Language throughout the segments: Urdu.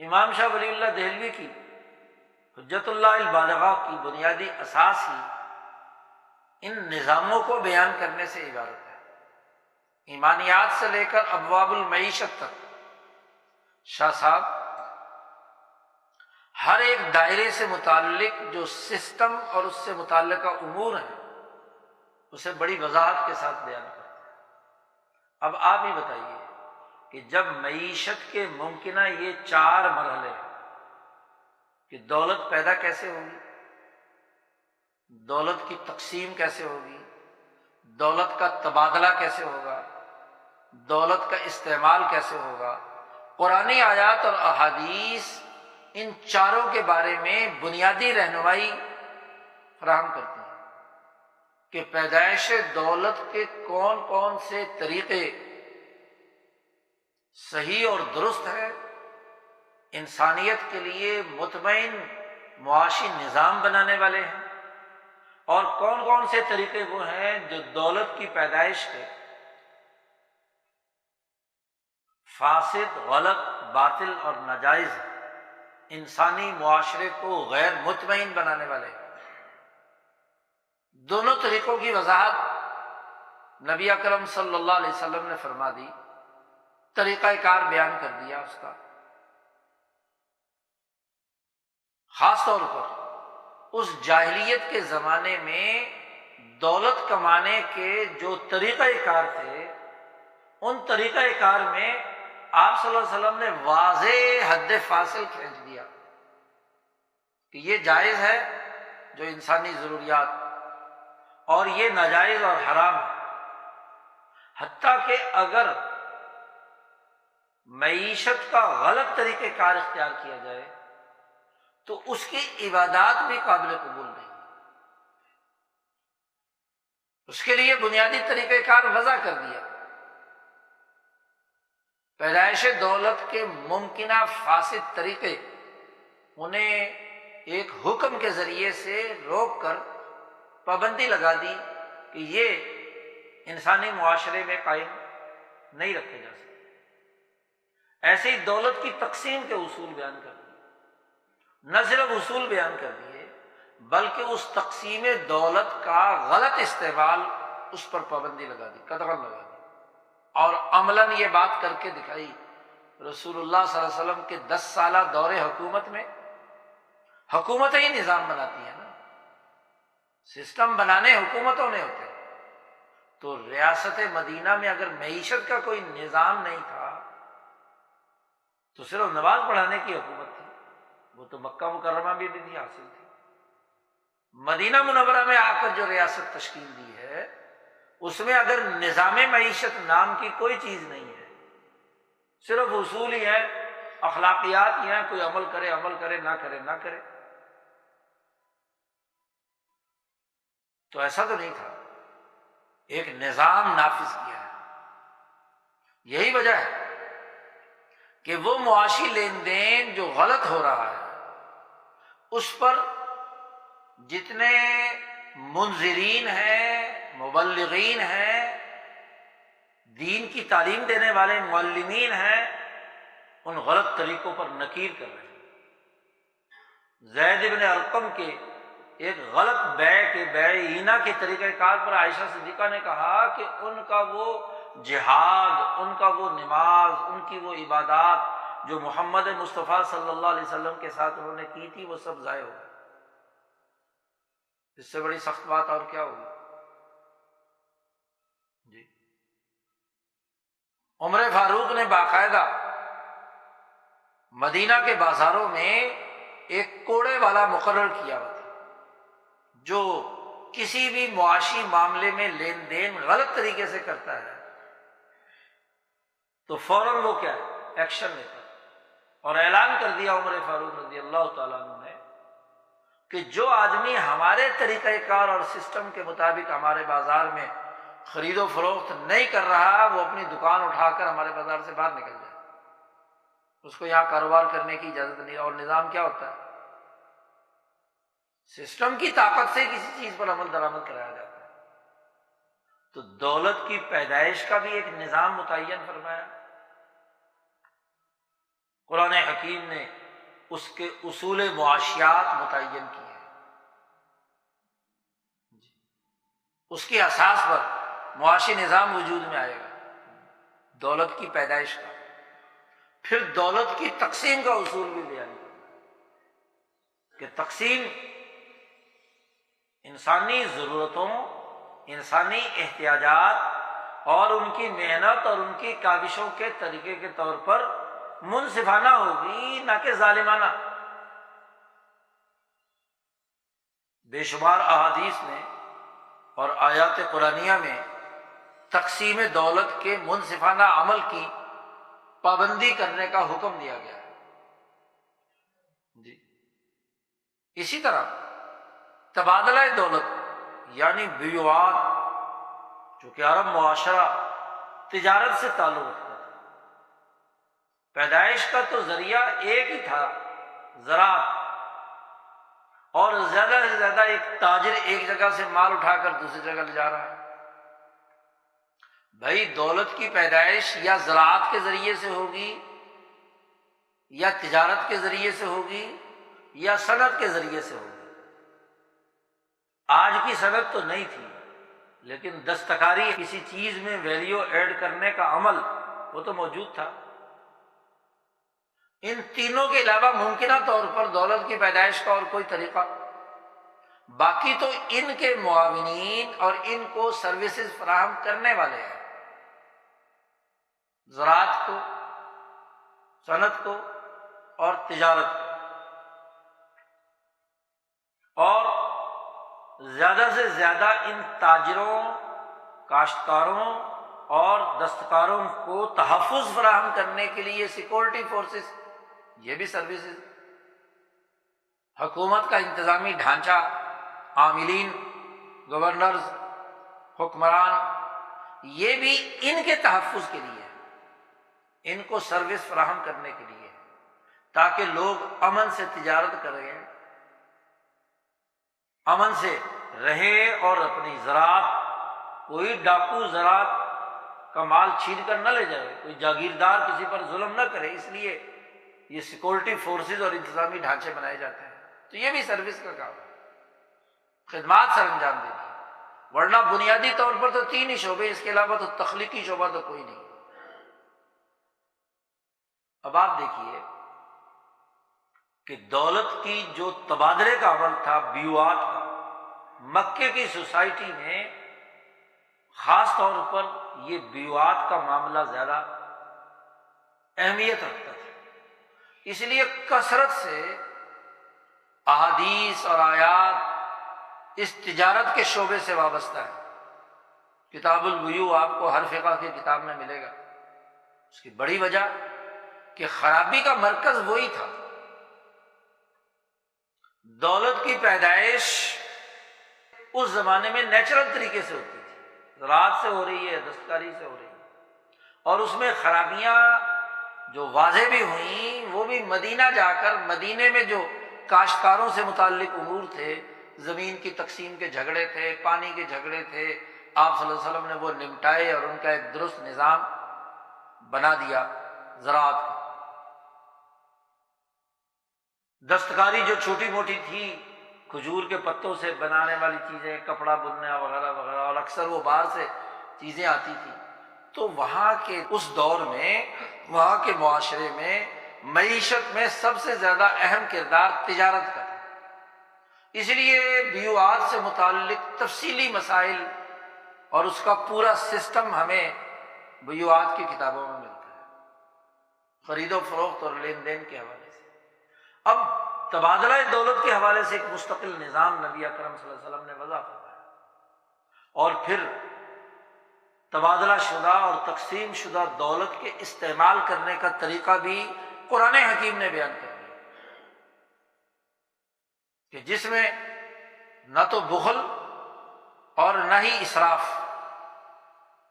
امام شاہ ولی اللہ دہلوی کی حجت اللہ البالغہ کی بنیادی اساس ہی ان نظاموں کو بیان کرنے سے عبارت ہے۔ ایمانیات سے لے کر ابواب المعیشت تک شاہ صاحب ہر ایک دائرے سے متعلق جو سسٹم اور اس سے متعلقہ امور ہیں اسے بڑی وضاحت کے ساتھ بیان کرتے ہیں۔ اب آپ ہی بتائیے کہ جب معیشت کے ممکنہ یہ 4 مرحلے ہیں کہ دولت پیدا کیسے ہوگی، دولت کی تقسیم کیسے ہوگی، دولت کا تبادلہ کیسے ہوگا، دولت کا استعمال کیسے ہوگا، قرآنی آیات اور احادیث ان چاروں کے بارے میں بنیادی رہنمائی فراہم کرتی ہیں کہ پیدائش دولت کے کون کون سے طریقے صحیح اور درست ہیں، انسانیت کے لیے مطمئن معاشی نظام بنانے والے ہیں، اور کون کون سے طریقے وہ ہیں جو دولت کی پیدائش کے فاسد، غلط، باطل اور ناجائز انسانی معاشرے کو غیر مطمئن بنانے والے ہیں۔ دونوں طریقوں کی وضاحت نبی اکرم صلی اللہ علیہ وسلم نے فرما دی، طریقہ کار بیان کر دیا اس کا۔ خاص طور پر اس جاہلیت کے زمانے میں دولت کمانے کے جو طریقہ کار تھے، ان طریقہ کار میں آپ صلی اللہ علیہ وسلم نے واضح حد فاصل کھینچ دیا کہ یہ جائز ہے جو انسانی ضروریات، اور یہ ناجائز اور حرام ہے۔ حتیٰ کہ اگر معیشت کا غلط طریقہ کار اختیار کیا جائے تو اس کی عبادات بھی قابل قبول نہیں، اس کے لیے بنیادی طریقہ کار وضع کر دیا۔ پیدائش دولت کے ممکنہ فاسد طریقے انہیں ایک حکم کے ذریعے سے روک کر پابندی لگا دی کہ یہ انسانی معاشرے میں قائم نہیں رکھے جا سکتے۔ ایسے ہی دولت کی تقسیم کے اصول بیان کر دیے، نہ صرف اصول بیان کر دیے بلکہ اس تقسیم دولت کا غلط استعمال اس پر پابندی لگا دی، قطعاً لگا دی، اور عملاً یہ بات کر کے دکھائی۔ رسول اللہ صلی اللہ علیہ وسلم کے 10 سالہ دور حکومت میں حکومتیں ہی نظام بناتی ہیں نا، سسٹم بنانے حکومتوں نے ہوتے ہیں۔ تو ریاست مدینہ میں اگر معیشت کا کوئی نظام نہیں تھا تو صرف نماز پڑھانے کی حکومت تھی، وہ تو مکہ مکرمہ بھی نہیں حاصل تھی۔ مدینہ منورہ میں آ کر جو ریاست تشکیل دی ہے اس میں اگر نظام معیشت نام کی کوئی چیز نہیں ہے، صرف اصول ہی ہے، اخلاقیات ہی ہیں، کوئی عمل کرے نہ کرے نہ کرے، تو ایسا تو نہیں تھا، ایک نظام نافذ کیا ہے۔ یہی وجہ ہے کہ وہ معاشی لین دین جو غلط ہو رہا ہے اس پر جتنے منذرین ہیں، مبلغین ہیں، دین کی تعلیم دینے والے معلمین ہیں، ان غلط طریقوں پر نکیر کر رہے ہیں۔ زید بن ارقم کے ایک غلط بیع اینا کے طریقہ کار پر عائشہ صدیقہ نے کہا کہ ان کا وہ جہاد، ان کا وہ نماز، ان کی وہ عبادات جو محمد مصطفیٰ صلی اللہ علیہ وسلم کے ساتھ انہوں نے کی تھی وہ سب ضائع ہو گئی۔ اس سے بڑی سخت بات اور کیا ہوگی؟ جی، عمر فاروق نے باقاعدہ مدینہ کے بازاروں میں ایک کوڑے والا مقرر کیا ہوا تھا جو کسی بھی معاشی معاملے میں لین دین غلط طریقے سے کرتا ہے تو فوراً وہ کیا ہے، ایکشن لیتا ہے۔ اور اعلان کر دیا عمر فاروق رضی اللہ تعالیٰ عنہ نے کہ جو آدمی ہمارے طریقہ کار اور سسٹم کے مطابق ہمارے بازار میں خرید و فروخت نہیں کر رہا وہ اپنی دکان اٹھا کر ہمارے بازار سے باہر نکل جائے، اس کو یہاں کاروبار کرنے کی اجازت نہیں۔ اور نظام کیا ہوتا ہے؟ سسٹم کی طاقت سے کسی چیز پر عمل درآمد کرایا جاتا ہے۔ تو دولت کی پیدائش کا بھی ایک نظام متعین فرمایا، قرآن حکیم نے اس کے اصول معاشیات متعین کیے ہیں، اس کی اساس پر معاشی نظام وجود میں آئے گا، دولت کی پیدائش کا، پھر دولت کی تقسیم کا اصول بھی بیان کیا کہ تقسیم انسانی ضرورتوں، انسانی احتیاجات اور ان کی محنت اور ان کی کاوشوں کے طریقے کے طور پر منصفانہ ہوگی، نہ کہ ظالمانہ۔ بے شمار احادیث میں اور آیات قرآنیہ میں تقسیم دولت کے منصفانہ عمل کی پابندی کرنے کا حکم دیا گیا ہے جی۔ اسی طرح تبادلہ دولت یعنی بیوعات، چونکہ عرب معاشرہ تجارت سے تعلق رکھتا تھا، پیدائش کا تو ذریعہ ایک ہی تھا، زراعت، اور زیادہ سے زیادہ ایک تاجر ایک جگہ سے مال اٹھا کر دوسری جگہ لے جا رہا ہے۔ بھائی دولت کی پیدائش یا زراعت کے ذریعے سے ہوگی، یا تجارت کے ذریعے سے ہوگی، یا صنعت کے ذریعے سے ہوگی۔ آج کی صنعت تو نہیں تھی، لیکن دستکاری، کسی چیز میں ویلیو ایڈ کرنے کا عمل، وہ تو موجود تھا۔ ان تینوں کے علاوہ ممکنہ طور پر دولت کی پیدائش کا اور کوئی طریقہ، باقی تو ان کے معاونین اور ان کو سروسز فراہم کرنے والے ہیں، زراعت کو، صنعت کو اور تجارت کو، اور زیادہ سے زیادہ ان تاجروں، کاشتکاروں اور دستکاروں کو تحفظ فراہم کرنے کے لیے سیکورٹی فورسز، یہ بھی سروسز، حکومت کا انتظامی ڈھانچہ، عاملین، گورنرز، حکمران، یہ بھی ان کے تحفظ کے لیے، ان کو سروس فراہم کرنے کے لیے، تاکہ لوگ امن سے تجارت کریں، امن سے رہے اور اپنی زراعت، کوئی ڈاکو زراعت کا مال چھین کر نہ لے جائے، کوئی جاگیردار کسی پر ظلم نہ کرے، اس لیے یہ سیکورٹی فورسز اور انتظامی ڈھانچے بنائے جاتے ہیں۔ تو یہ بھی سروس کا کام ہے، خدمات سر انجام دینی، ورنہ بنیادی طور پر تو تین ہی شعبے، اس کے علاوہ تو تخلیقی شعبہ تو کوئی نہیں۔ اب آپ دیکھیے کہ دولت کی جو تبادلے کا عمل تھا، بیوعات کا، مکے کی سوسائٹی میں خاص طور پر یہ بیوعات کا معاملہ زیادہ اہمیت رکھتا تھا، اس لیے کثرت سے احادیث اور آیات اس تجارت کے شعبے سے وابستہ ہے۔ کتاب البیوع آپ کو ہر فقہ کی کتاب میں ملے گا۔ اس کی بڑی وجہ کہ خرابی کا مرکز وہی تھا۔ دولت کی پیدائش اس زمانے میں نیچرل طریقے سے ہوتی تھی، زراعت سے ہو رہی ہے، دستکاری سے ہو رہی ہے، اور اس میں خرابیاں جو واضح بھی ہوئیں وہ بھی مدینہ جا کر، مدینے میں جو کاشتکاروں سے متعلق امور تھے، زمین کی تقسیم کے جھگڑے تھے، پانی کے جھگڑے تھے، آپ صلی اللہ علیہ وسلم نے وہ نمٹائے اور ان کا ایک درست نظام بنا دیا زراعت کا۔ دستکاری جو چھوٹی موٹی تھی، کھجور کے پتوں سے بنانے والی چیزیں، کپڑا بننا وغیرہ وغیرہ، اور اکثر وہ باہر سے چیزیں آتی تھی، تو وہاں کے اس دور میں، وہاں کے معاشرے میں، معیشت میں سب سے زیادہ اہم کردار تجارت کا تھا۔ اس لیے بیوعات سے متعلق تفصیلی مسائل اور اس کا پورا سسٹم ہمیں بیوعات کی کتابوں میں ملتا ہے، خرید و فروخت اور لین دین کے حوالے سے۔ اب تبادلہ دولت کے حوالے سے ایک مستقل نظام نبی اکرم صلی اللہ علیہ وسلم نے وضع فرمایا، اور پھر تبادلہ شدہ اور تقسیم شدہ دولت کے استعمال کرنے کا طریقہ بھی قرآن حکیم نے بیان کر دیا، کہ جس میں نہ تو بخل اور نہ ہی اسراف،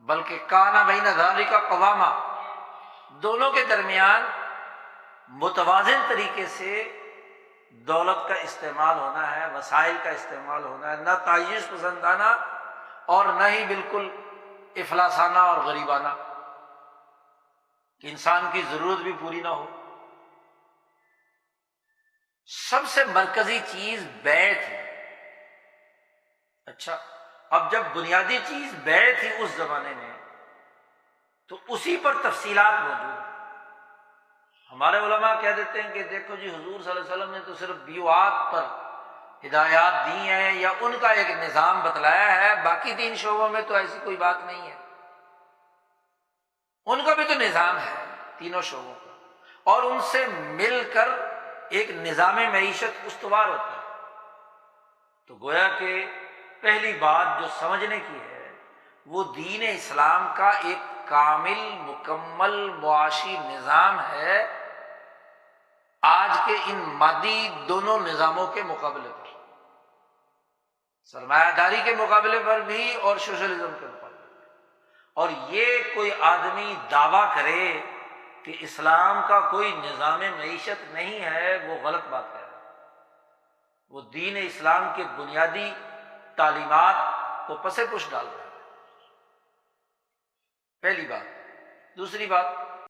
بلکہ کانا بین ذالک قواما، دونوں کے درمیان متوازن طریقے سے دولت کا استعمال ہونا ہے، وسائل کا استعمال ہونا ہے، نہ تعیش پسندانہ اور نہ ہی بالکل افلاسانہ اور غریبانہ، کہ انسان کی ضرورت بھی پوری نہ ہو سب سے مرکزی چیز بیع تھی۔ اچھا، اب جب بنیادی چیز بیع تھی اس زمانے میں، تو اسی پر تفصیلات موجود ہیں۔ ہمارے علماء کہہ دیتے ہیں کہ دیکھو جی حضور صلی اللہ علیہ وسلم نے تو صرف بیوات پر ہدایات دی ہیں یا ان کا ایک نظام بتلایا ہے، باقی 3 شعبوں میں تو ایسی کوئی بات نہیں ہے۔ ان کا بھی تو نظام ہے تینوں شعبوں کا، اور ان سے مل کر ایک نظام معیشت استوار ہوتا ہے۔ تو گویا کہ پہلی بات جو سمجھنے کی ہے وہ دین اسلام کا ایک کامل مکمل معاشی نظام ہے آج کے ان مادی دونوں نظاموں کے مقابلے پر، سرمایہ داری کے مقابلے پر بھی اور سوشلزم کے مقابلے پر۔ اور یہ کوئی آدمی دعویٰ کرے کہ اسلام کا کوئی نظام معیشت نہیں ہے، وہ غلط بات کہہ رہا ہے۔ وہ دین اسلام کے بنیادی تعلیمات کو پس پش ڈال رہا ہے، پہلی بات۔ دوسری بات،